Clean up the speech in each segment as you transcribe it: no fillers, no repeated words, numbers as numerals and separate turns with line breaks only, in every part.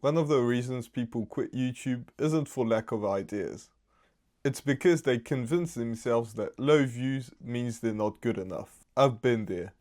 one of the reasons people quit YouTube isn't for lack of ideas. It's because they convince themselves that low views means they're not good enough. I've been there.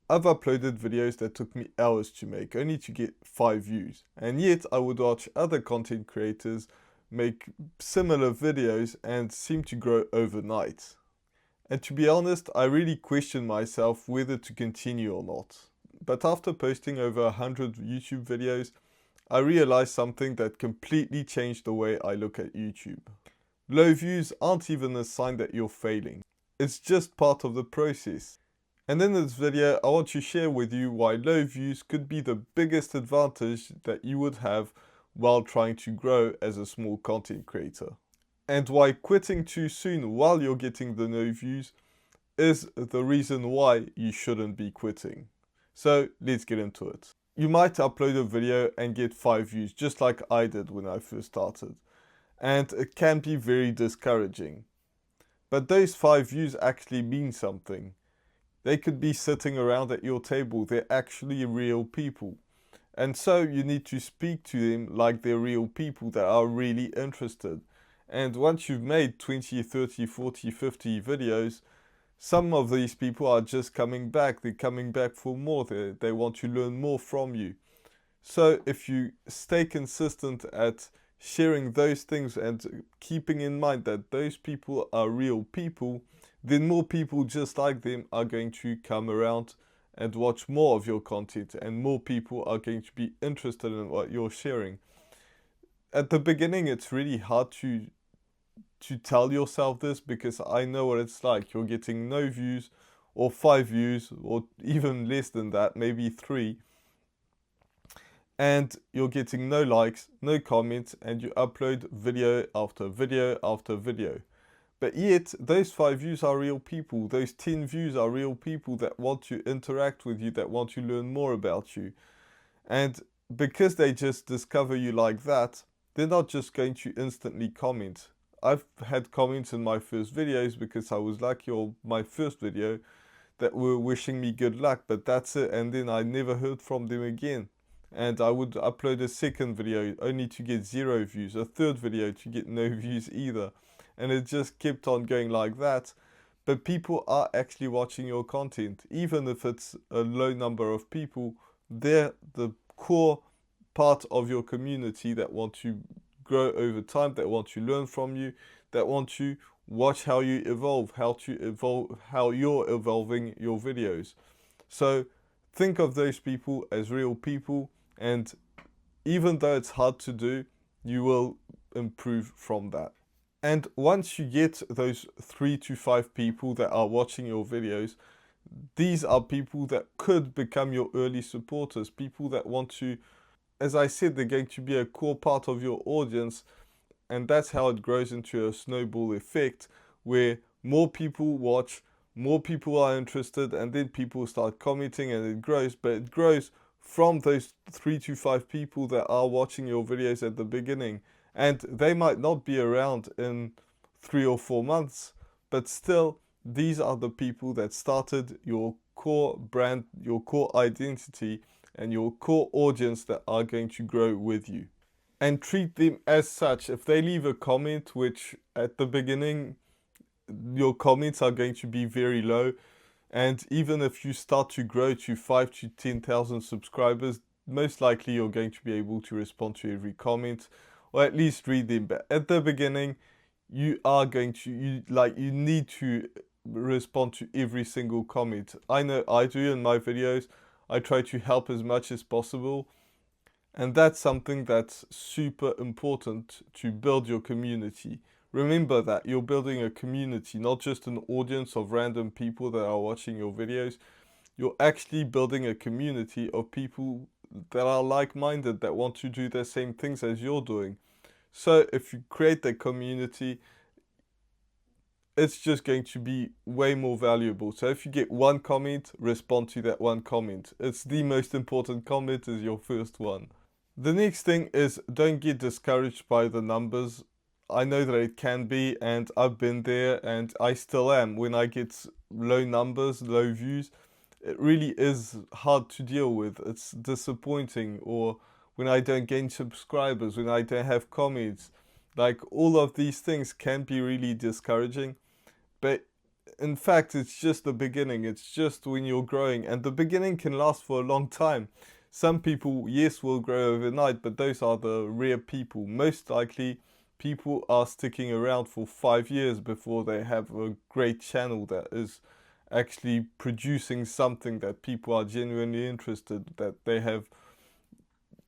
I've uploaded videos that took me hours to make, only to get 5 views. And yet I would watch other content creators make similar videos and seem to grow overnight. And to be honest, I really questioned myself whether to continue or not. But after posting over 100 YouTube videos, I realized something that completely changed the way I look at YouTube. Low views aren't even a sign that you're failing. It's just part of the process. And in this video, I want to share with you why low views could be the biggest advantage that you would have while trying to grow as a small content creator. And why quitting too soon while you're getting the no views is the reason why you shouldn't be quitting. So let's get into it. You might upload a video and get 5 views, just like I did when I first started. And it can be very discouraging. But those 5 views actually mean something. They could be sitting around at your table. They're actually real people. And so you need to speak to them like they're real people that are really interested. And once you've made 20, 30, 40, 50 videos, some of these people are just coming back. They're coming back for more. They want to learn more from you. So if you stay consistent at sharing those things and keeping in mind that those people are real people, then more people just like them are going to come around and watch more of your content, and more people are going to be interested in what you're sharing. At the beginning, it's really hard to tell yourself this, because I know what it's like. You're getting no views or 5 views or even less than that, maybe 3. And you're getting no likes, no comments, and you upload video after video after video. But yet, those 5 views are real people. Those 10 views are real people that want to interact with you, that want to learn more about you. And because they just discover you like that, they're not just going to instantly comment. I've had comments in my first videos because I was lucky, or my first video, that were wishing me good luck, but that's it. And then I never heard from them again. And I would upload a second video only to get 0 views, a third video to get no views either. And it just kept on going like that. But people are actually watching your content. Even if it's a low number of people, they're the core part of your community that want to grow over time, that want to learn from you, that want to watch how you evolve, how you're evolving your videos. So think of those people as real people, and even though it's hard to do, you will improve from that. And once you get those 3 to 5 people that are watching your videos, these are people that could become your early supporters, people that want to, as I said, they're going to be a core part of your audience. And that's how it grows into a snowball effect, where more people watch, more people are interested, and then people start commenting, and it grows. But it grows from those 3 to 5 people that are watching your videos at the beginning. And they might not be around in 3 or 4 months, but still, these are the people that started your core brand, your core identity, and your core audience that are going to grow with you. And treat them as such. If they leave a comment, which at the beginning, your comments are going to be very low, and even if you start to grow to 5 to 10,000 subscribers, most likely you're going to be able to respond to every comment, or at least read them. But at the beginning, you are going to, you need to respond to every single comment. I know I do in my videos. I try to help as much as possible. And that's something that's super important to build your community. Remember that you're building a community, not just an audience of random people that are watching your videos. You're actually building a community of people that are like-minded, that want to do the same things as you're doing. So if you create that community, it's just going to be way more valuable. So if you get 1 comment, respond to that 1 comment. It's the most important comment, is your first one. The next thing is, don't get discouraged by the numbers. I know that it can be, and I've been there, and I still am. When I get low numbers, low views, it really is hard to deal with. It's disappointing. Or when I don't gain subscribers, when I don't have comments. Like, all of these things can be really discouraging. But in fact, it's just the beginning. It's just when you're growing, and the beginning can last for a long time. Some people, yes, will grow overnight, but those are the rare people. Most likely, people are sticking around for 5 years before they have a great channel that is actually producing something that people are genuinely interested, that they have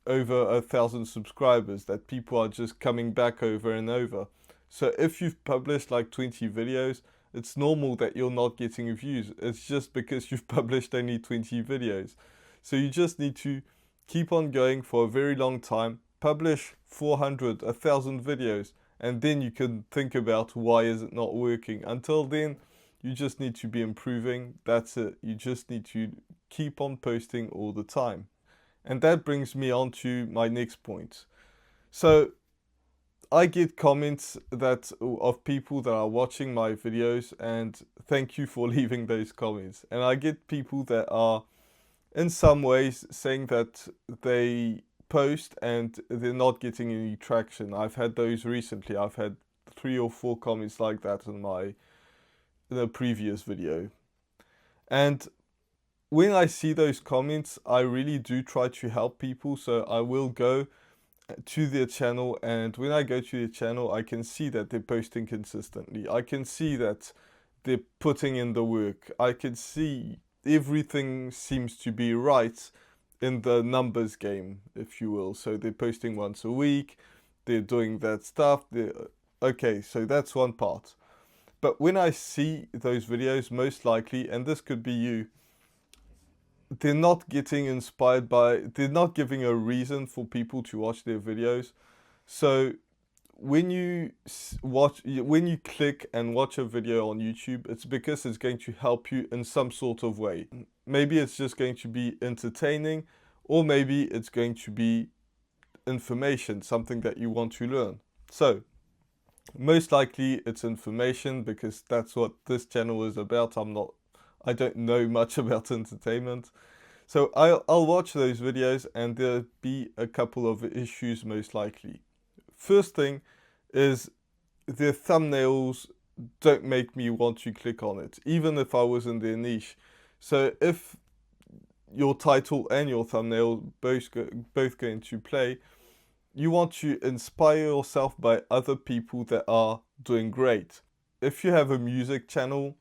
over 1,000 subscribers, that people are just coming back over and over. So if you've published like 20 videos, it's normal that you're not getting views. It's just because you've published only 20 videos. So you just need to keep on going for a very long time, publish 400, 1,000 videos, and then you can think about why is it not working. Until then, you just need to be improving. That's it. You just need to keep on posting all the time. And that brings me on to my next point. So I get comments that of people that are watching my videos, and thank you for leaving those comments. And I get people that are in some ways saying that they post and they're not getting any traction. I've had those recently. I've had 3 or 4 comments like that in the previous video. And when I see those comments, I really do try to help people. So I will go to their channel, and when I go to their channel, I can see that they're posting consistently. I can see that they're putting in the work. I can see everything seems to be right in the numbers game, if you will. So they're posting once a week, they're doing that stuff. Okay, so that's one part. But when I see those videos, most likely, and this could be you, they're not getting inspired they're not giving a reason for people to watch their videos. So when you click and watch a video on YouTube, it's because it's going to help you in some sort of way. Maybe it's just going to be entertaining, or maybe it's going to be information, something that you want to learn. So most likely it's information, because that's what this channel is about. I don't know much about entertainment. So I'll watch those videos, and there'll be a couple of issues most likely. First thing is their thumbnails don't make me want to click on it, even if I was in their niche. So if your title and your thumbnail both go into play, you want to inspire yourself by other people that are doing great. If you have a music channel,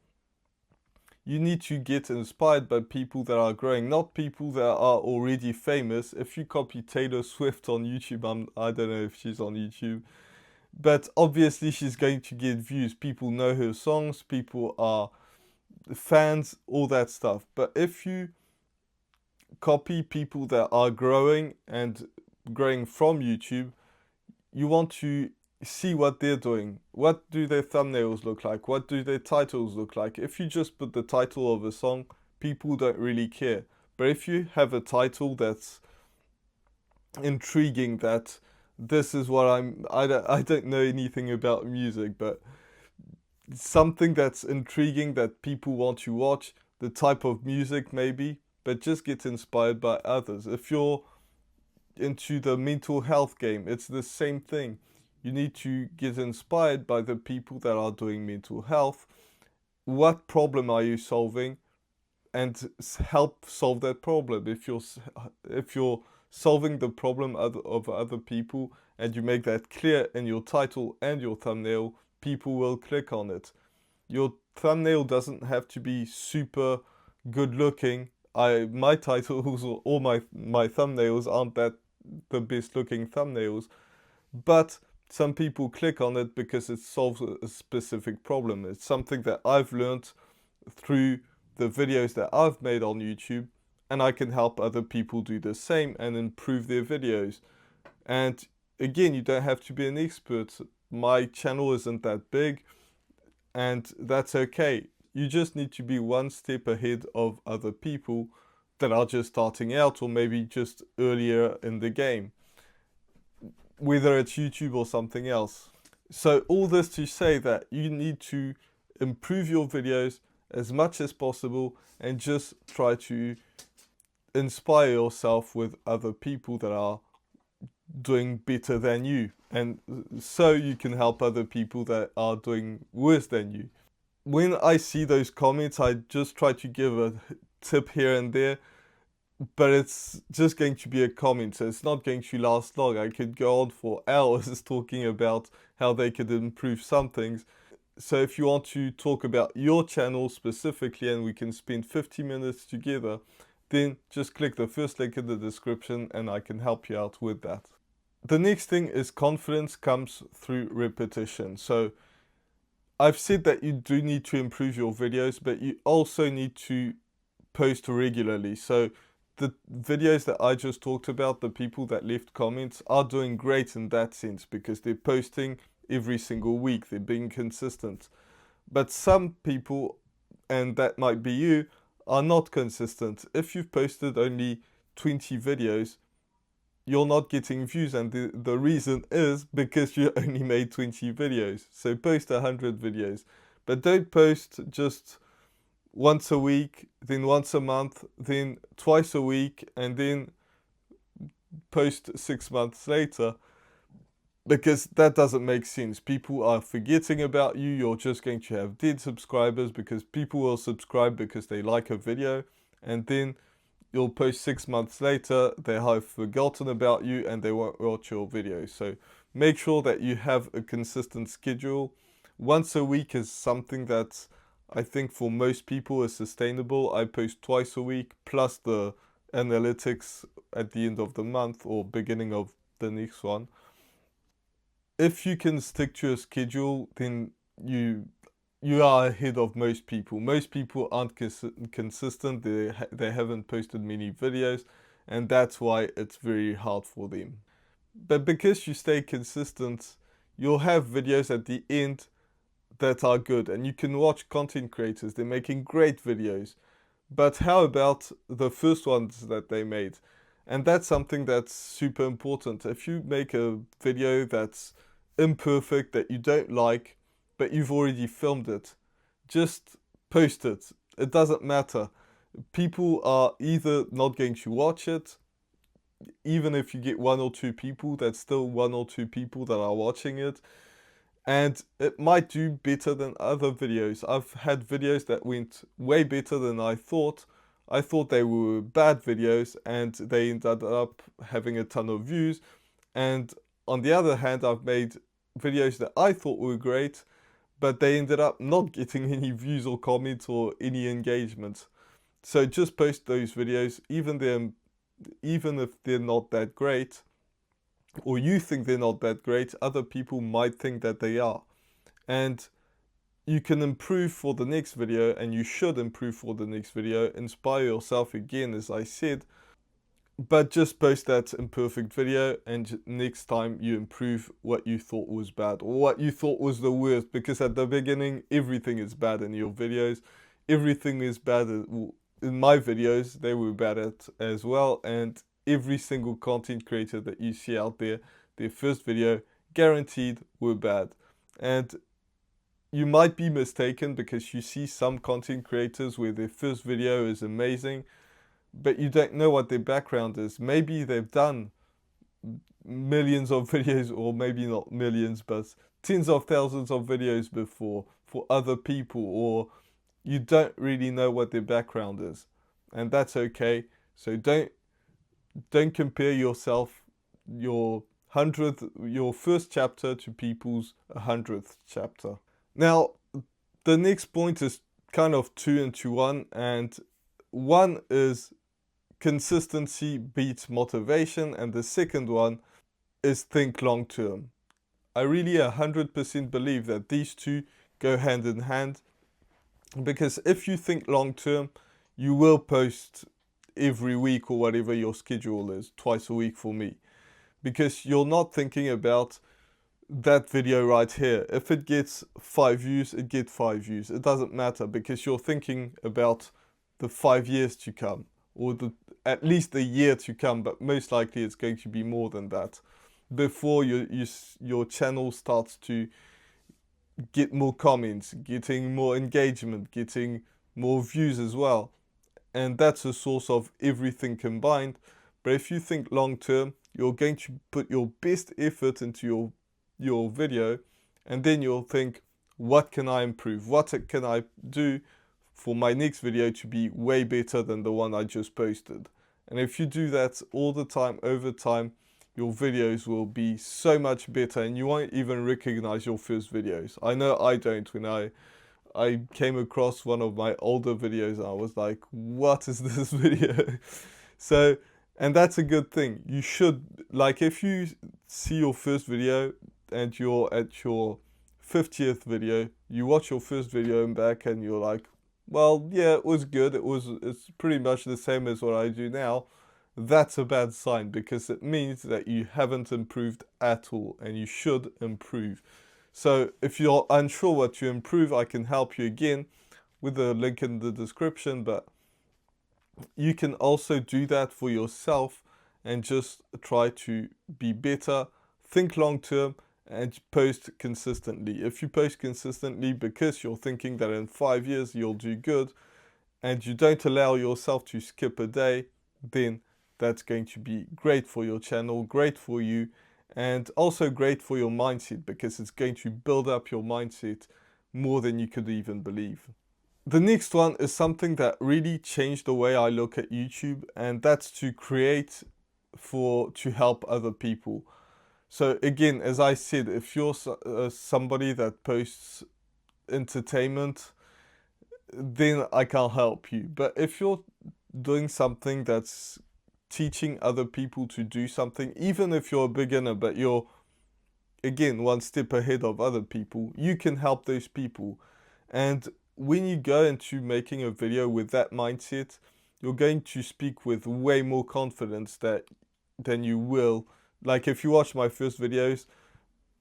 you need to get inspired by people that are growing, not people that are already famous. If you copy Taylor Swift on YouTube, I don't know if she's on YouTube, but obviously she's going to get views. People know her songs, people are fans, all that stuff. But if you copy people that are growing and growing from YouTube, you want to see what they're doing. What do their thumbnails look like? What do their titles look like? If you just put the title of a song, people don't really care. But if you have a title that's intriguing, that this is what I don't know anything about music, but something that's intriguing that people want to watch, the type of music maybe, but just get inspired by others. If you're into the mental health game, it's the same thing. You need to get inspired by the people that are doing mental health. What problem are you solving? And help solve that problem. If you're solving the problem of other people, and you make that clear in your title and your thumbnail, people will click on it. Your thumbnail doesn't have to be super good looking. My titles or my thumbnails aren't that the best looking thumbnails, but some people click on it because it solves a specific problem. It's something that I've learned through the videos that I've made on YouTube, and I can help other people do the same and improve their videos. And again, you don't have to be an expert. My channel isn't that big, and that's okay. You just need to be one step ahead of other people that are just starting out, or maybe just earlier in the game, whether it's YouTube or something else. So all this to say that you need to improve your videos as much as possible, and just try to inspire yourself with other people that are doing better than you, and so you can help other people that are doing worse than you. When I see those comments, I just try to give a tip here and there, but it's just going to be a comment, so it's not going to last long. I could go on for hours talking about how they could improve some things. So if you want to talk about your channel specifically and we can spend 50 minutes together, then just click the first link in the description and I can help you out with that. The next thing is confidence comes through repetition. So I've said that you do need to improve your videos, but you also need to post regularly. So the videos that I just talked about, the people that left comments are doing great in that sense because they're posting every single week, they're being consistent. But some people, and that might be you, are not consistent. If you've posted only 20 videos, you're not getting views, and the reason is because you only made 20 videos. So post 100 videos, but don't post just once a week, then once a month, then twice a week, and then post 6 months later, because that doesn't make sense. People are forgetting about you. You're just going to have dead subscribers because people will subscribe because they like a video, and then you'll post 6 months later, they have forgotten about you and they won't watch your videos. So make sure that you have a consistent schedule. Once a week is something that I think for most people is sustainable. I post twice a week plus the analytics at the end of the month or beginning of the next one. If you can stick to a schedule, then you are ahead of most people. Most people aren't consistent. They haven't posted many videos, and that's why it's very hard for them. But because you stay consistent, you'll have videos at the end that are good, and you can watch content creators. They're making great videos. But how about the first ones that they made? And that's something that's super important. If you make a video that's imperfect, that you don't like, but you've already filmed it, just post it. It doesn't matter. People are either not going to watch it, even if you get 1 or 2 people, that's still 1 or 2 people that are watching it. And it might do better than other videos. I've had videos that went way better than I thought. I thought they were bad videos and they ended up having a ton of views. And on the other hand, I've made videos that I thought were great, but they ended up not getting any views or comments or any engagement. So just post those videos, even if they're not that great, or you think they're not that great, other people might think that they are. And you can improve for the next video, and you should improve for the next video. Inspire yourself again, as I said, but just post that imperfect video, and next time you improve what you thought was bad or what you thought was the worst, because at the beginning everything is bad in your videos. Everything is bad in my videos, they were bad at as well. And every single content creator that you see out there, their first video guaranteed were bad. And you might be mistaken because you see some content creators where their first video is amazing, but you don't know what their background is. Maybe they've done millions of videos, or maybe not millions, but tens of thousands of videos before for other people, or you don't really know what their background is, and that's okay. So don't compare yourself, your first chapter to people's 100th chapter. Now, the next point is kind of 2 into 1, and one is consistency beats motivation, and the second one is think long term. I really 100% believe that these two go hand in hand, because if you think long term, you will post every week or whatever your schedule is, twice a week for me, because you're not thinking about that video right here. If it gets 5 views, it gets 5 views. It doesn't matter, because you're thinking about the 5 years to come, or at least a year to come, but most likely it's going to be more than that, before your channel starts to get more comments, getting more engagement, getting more views as well. And that's a source of everything combined. But if you think long term, you're going to put your best effort into your video, and then you'll think, what can I improve? What can I do for my next video to be way better than the one I just posted? And if you do that all the time, over time, your videos will be so much better, and you won't even recognize your first videos. I know I don't. When I came across one of my older videos, I was like, what is this video? So, and that's a good thing. You should, like, if you see your first video and you're at your 50th video, you watch your first video and back and you're like, well, yeah, it was good. It's pretty much the same as what I do now. That's a bad sign, because it means that you haven't improved at all, and you should improve. So if you're unsure what to improve, I can help you again with the link in the description, but you can also do that for yourself and just try to be better, think long term, and post consistently. If you post consistently because you're thinking that in 5 years you'll do good, and you don't allow yourself to skip a day, then that's going to be great for your channel, great for you, and also great for your mindset, because it's going to build up your mindset more than you could even believe. The next one is something that really changed the way I look at YouTube, and that's to create to help other people. So again, as I said, if you're somebody that posts entertainment, then I can't help you. But if you're doing something that's teaching other people to do something, even if you're a beginner, but you're, again, one step ahead of other people, you can help those people. And when you go into making a video with that mindset, you're going to speak with way more confidence than you will. Like, if you watch my first videos,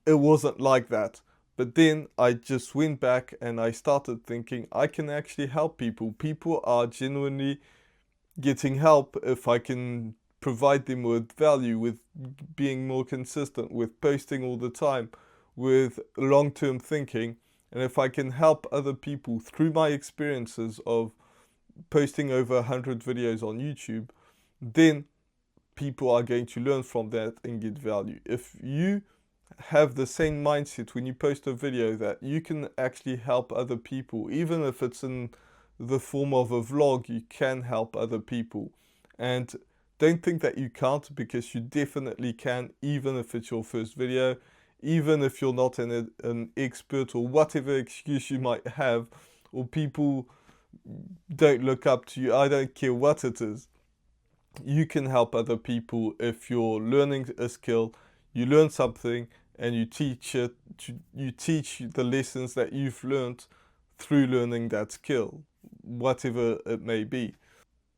it wasn't like that. But then I just went back and I started thinking, I can actually help people. People are genuinely getting help if I can provide them with value, with being more consistent, with posting all the time, with long-term thinking. And if I can help other people through my experiences of posting over 100 videos on YouTube, then people are going to learn from that and get value. If you have the same mindset when you post a video that you can actually help other people, even if it's in the form of a vlog, you can help other people. And don't think that you can't, because you definitely can, even if it's your first video, even if you're not an expert, or whatever excuse you might have, or people don't look up to you. I don't care what it is. You can help other people if you're learning a skill, you learn something, and you teach it. You teach the lessons that you've learned through learning that skill, whatever it may be.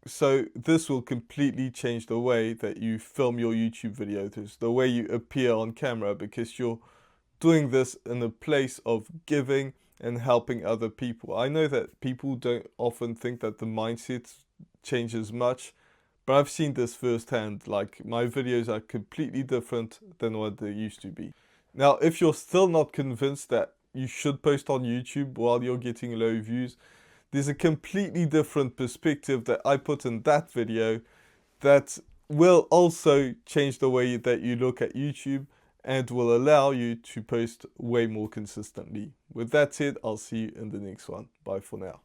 So this will completely change the way that you film your YouTube videos, the way you appear on camera, because you're doing this in a place of giving and helping other people. I know that people don't often think that the mindset changes much, but I've seen this firsthand. Like, my videos are completely different than what they used to be. Now, if you're still not convinced that you should post on YouTube while you're getting low views, there's a completely different perspective that I put in that video that will also change the way that you look at YouTube and will allow you to post way more consistently. With that said, I'll see you in the next one. Bye for now.